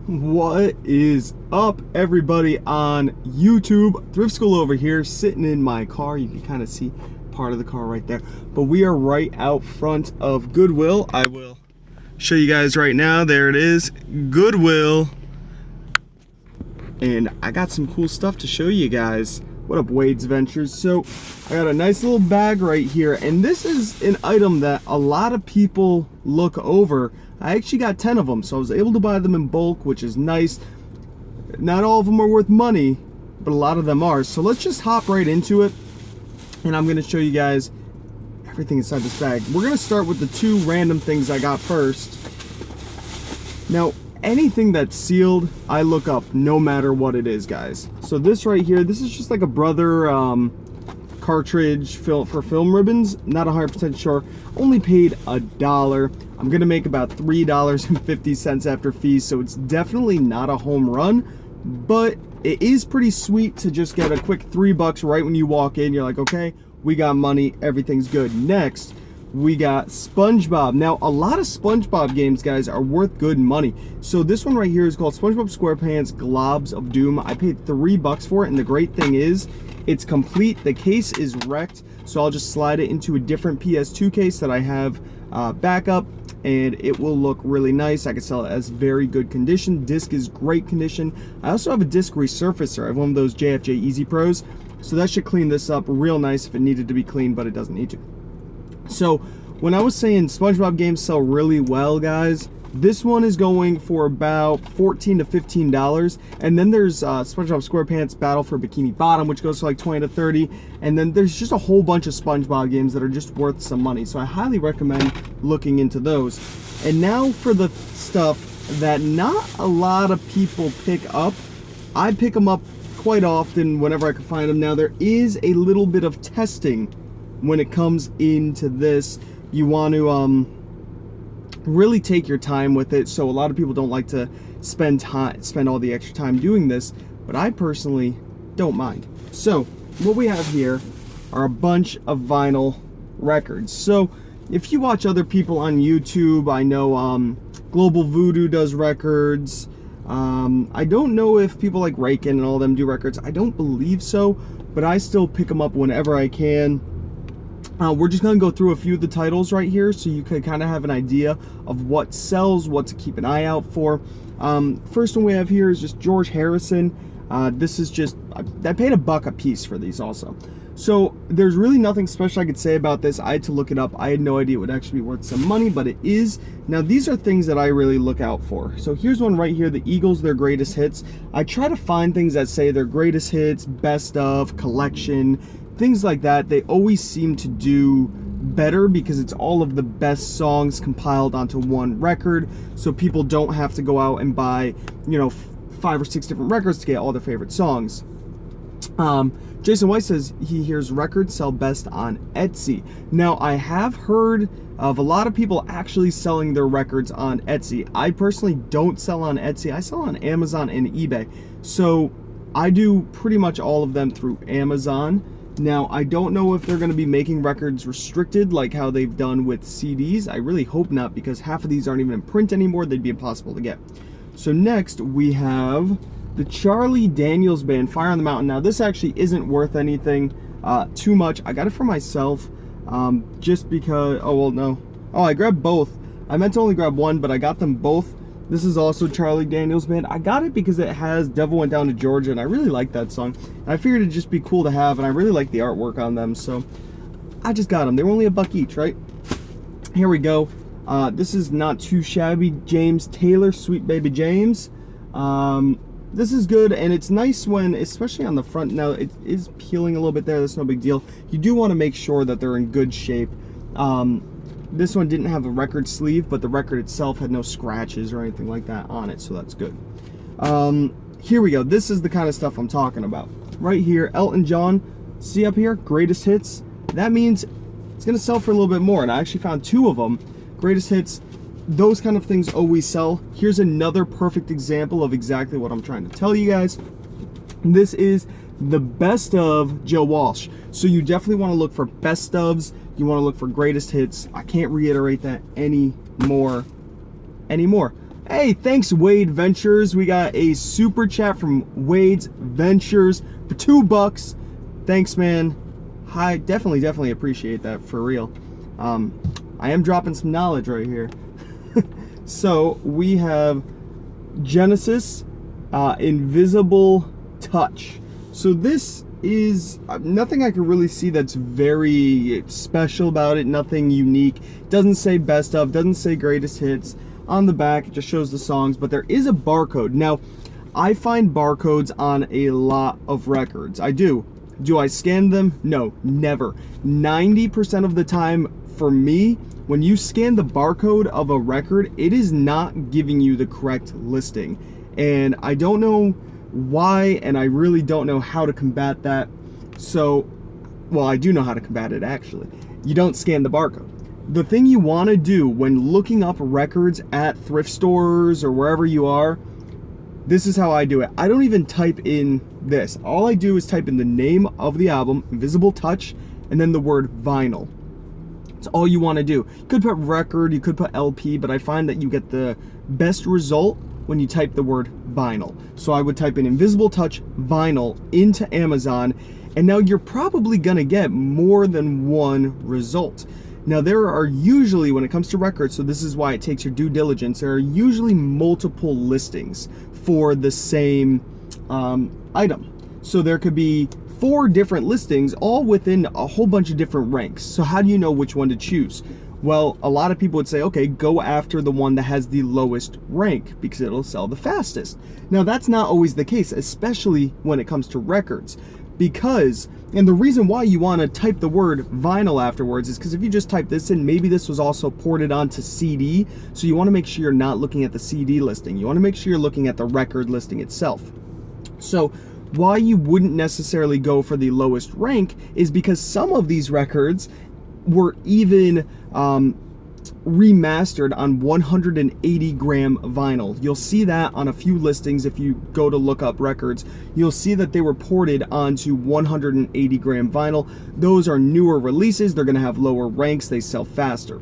What is up, everybody on YouTube? Thrift School over here, sitting in my car. You can kind of see part of the car right there. But we are right out front of Goodwill. I will show you guys right now. There it is, Goodwill. And I got some cool stuff to show you guys. What up, Wade's Ventures? So I got a nice little bag right here, and this is an item that a lot of people look over. I actually got 10 of them, so I was able to buy them in bulk, which is nice. Not all of them are worth money, but a lot of them are. So let's just hop right into it, and I'm going to show you guys everything inside this bag. We're going to start with the two random things I got first. Now, anything that's sealed, I look up no matter what it is, guys. So this right here, this is just like a Brother cartridge for film ribbons. Not 100% sure. Only paid $1. I'm gonna make about $3.50 after fees, so it's definitely not a home run, but it is pretty sweet to just get a quick $3 right when you walk in. You're like, okay, we got money, everything's good. Next, we got SpongeBob. Now, a lot of SpongeBob games, guys, are worth good money. So this one right here is called SpongeBob SquarePants Globs of Doom. I paid $3 for it, and the great thing is, it's complete. The case is wrecked, so I'll just slide it into a different PS2 case that I have backup, and it will look really nice. I can sell it as very good condition. Disc is great condition. I also have a disc resurfacer. I have one of those JFJ Easy Pros, so that should clean this up real nice if it needed to be cleaned, but it doesn't need to. So when I was saying SpongeBob games sell really well, guys, this one is going for about $14 to $15, and then there's SpongeBob SquarePants Battle for Bikini Bottom, which goes for like $20 to $30, and then there's just a whole bunch of SpongeBob games that are just worth some money. So I highly recommend looking into those. And now for the stuff that not a lot of people pick up. I pick them up quite often whenever I can find them. Now there is a little bit of testing when it comes into this. You want to really take your time with it. So a lot of people don't like to spend all the extra time doing this, but I personally don't mind. So what we have here are a bunch of vinyl records. So if you watch other people on YouTube, I know Global Voodoo does records. I don't know if people like Raken and all of them do records. I don't believe so, but I still pick them up whenever I can. We're just going to go through a few of the titles right here so you can kind of have an idea of what sells, what to keep an eye out for. First one we have here is just George Harrison. This is just, I paid $1 a piece for these also. So there's really nothing special I could say about this. I had to look it up. I had no idea it would actually be worth some money, but it is. Now these are things that I really look out for. So here's one right here, the Eagles, their greatest hits. I try to find things that say their greatest hits, best of, collection, things like that. They always seem to do better because it's all of the best songs compiled onto one record, so people don't have to go out and buy, 5 or 6 different records to get all their favorite songs. Jason White says he hears records sell best on Etsy. Now, I have heard of a lot of people actually selling their records on Etsy. I personally don't sell on Etsy. I sell on Amazon and eBay. So I do pretty much all of them through Amazon. Now, I don't know if they're going to be making records restricted like how they've done with CDs. I really hope not, because half of these aren't even in print anymore. They'd be impossible to get. So next, we have the Charlie Daniels Band, Fire on the Mountain. Now, this actually isn't worth anything too much. I got it for myself just because... Oh, well, no. Oh, I grabbed both. I meant to only grab one, but I got them both. This is also Charlie Daniels Band. I got it because it has Devil Went Down to Georgia, and I really like that song. And I figured it'd just be cool to have, and I really like the artwork on them, so I just got them. They were only $1 each, right? Here we go. This is not too shabby. James Taylor, Sweet Baby James. This is good, and it's nice when, especially on the front. Now, it is peeling a little bit there. That's no big deal. You do want to make sure that they're in good shape. This one didn't have a record sleeve, but the record itself had no scratches or anything like that on it, so that's good. Here we go. This is the kind of stuff I'm talking about. Right here, Elton John. See up here? Greatest hits. That means it's going to sell for a little bit more, and I actually found 2 of them. Greatest hits. Those kind of things always sell. Here's another perfect example of exactly what I'm trying to tell you guys. This is the best of Joe Walsh. So you definitely want to look for best ofs. You want to look for greatest hits. I can't reiterate that anymore. Hey, thanks Wade Ventures. We got a super chat from Wade's Ventures for $2. Thanks, man. Hi, definitely appreciate that, for real. I am dropping some knowledge right here. So we have Genesis Invisible Touch. So this is nothing I can really see that's very special about it, nothing unique. Doesn't say best of, doesn't say greatest hits. On the back, it just shows the songs, but there is a barcode. Now, I find barcodes on a lot of records. I do. Do I scan them? No, never. 90% of the time, for me, when you scan the barcode of a record, it is not giving you the correct listing. And I don't know why, and I really don't know how to combat that. So, well, I do know how to combat it, actually. You don't scan the barcode. The thing you want to do when looking up records at thrift stores or wherever you are, this is how I do it. I don't even type in this. All I do is type in the name of the album, Invisible Touch, and then the word vinyl. That's all you want to do. You could put record, you could put LP, but I find that you get the best result when you type the word vinyl. So I would type in Invisible Touch vinyl into Amazon, and now you're probably gonna get more than one result. Now there are usually, when it comes to records, so this is why it takes your due diligence, there are usually multiple listings for the same item. So there could be 4 different listings, all within a whole bunch of different ranks. So how do you know which one to choose? Well, a lot of people would say, okay, go after the one that has the lowest rank because it'll sell the fastest. Now that's not always the case, especially when it comes to records. Because, and the reason why you want to type the word vinyl afterwards is because if you just type this in, maybe this was also ported onto CD, so you want to make sure you're not looking at the CD listing. You want to make sure you're looking at the record listing itself. So why you wouldn't necessarily go for the lowest rank is because some of these records were even remastered on 180 gram vinyl. You'll see that on a few listings. If you go to look up records, you'll see that they were ported onto 180 gram vinyl. Those are newer releases. They're going to have lower ranks. They sell faster.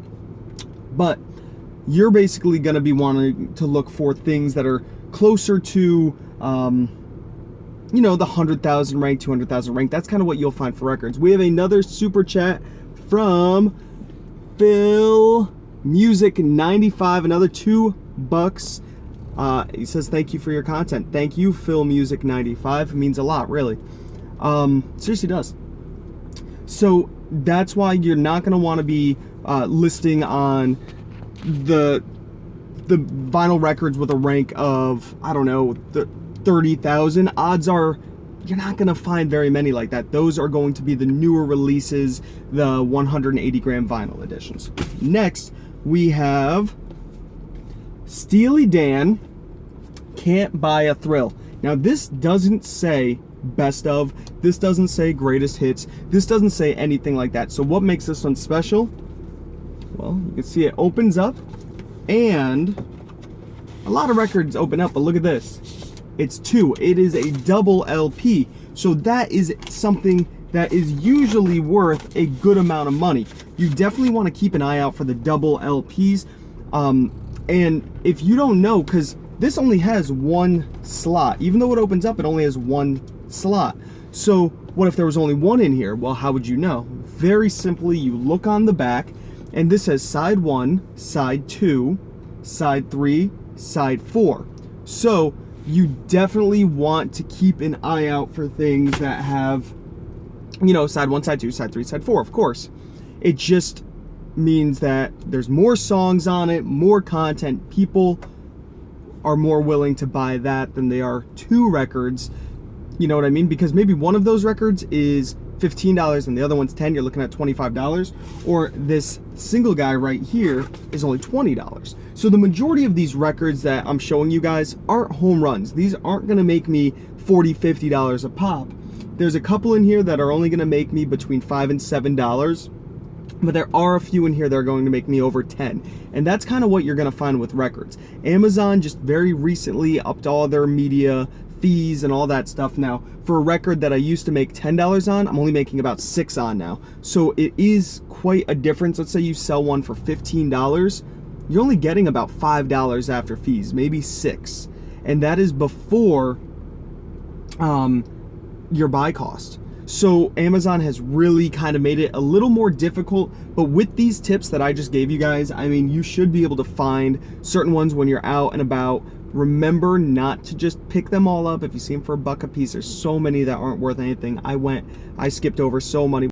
But you're basically going to be wanting to look for things that are closer to you know, the 100,000 rank, 200,000 rank. That's kind of what you'll find for records. We have another super chat from Phil Music 95, another $2. He says, thank you for your content. Thank you, Phil Music 95. It means a lot, really. Seriously does. So that's why you're not going to want to be listing on the vinyl records with a rank of, I don't know, the 30,000. Odds are you're not going to find very many like that. Those are going to be the newer releases, the 180 gram vinyl editions. Next, we have Steely Dan, Can't Buy a Thrill. Now, this doesn't say best of. This doesn't say greatest hits. This doesn't say anything like that. So what makes this one special? Well, you can see it opens up, and a lot of records open up, but look at this. It's 2. It is a double LP. So that is something that is usually worth a good amount of money. You definitely want to keep an eye out for the double LPs. And if you don't know, because this only has 1 slot. Even though it opens up, it only has 1 slot. So what if there was only 1 in here? Well, how would you know? Very simply, you look on the back, and this says side 1, side 2, side 3, side 4. So you definitely want to keep an eye out for things that have, you know, side 1, side 2, side 3, side 4, of course. It just means that there's more songs on it, more content. People are more willing to buy that than they are 2 records. You know what I mean? Because maybe one of those records is $15 and the other one's $10, you're looking at $25. Or this single guy right here is only $20. So the majority of these records that I'm showing you guys aren't home runs. These aren't gonna make me $40, $50 a pop. There's a couple in here that are only gonna make me between $5 and $7, but there are a few in here that are going to make me over 10. And that's kind of what you're gonna find with records. Amazon just very recently upped all their media fees and all that stuff. Now, for a record that I used to make $10 on, I'm only making about $6 on now. So it is quite a difference. Let's say you sell one for $15. you're only getting about $5 after fees, maybe $6. And that is before your buy cost. So Amazon has really kind of made it a little more difficult, but with these tips that I just gave you guys, I mean, you should be able to find certain ones when you're out and about. Remember not to just pick them all up. If you see them for $1 a piece, there's so many that aren't worth anything. I skipped over so many.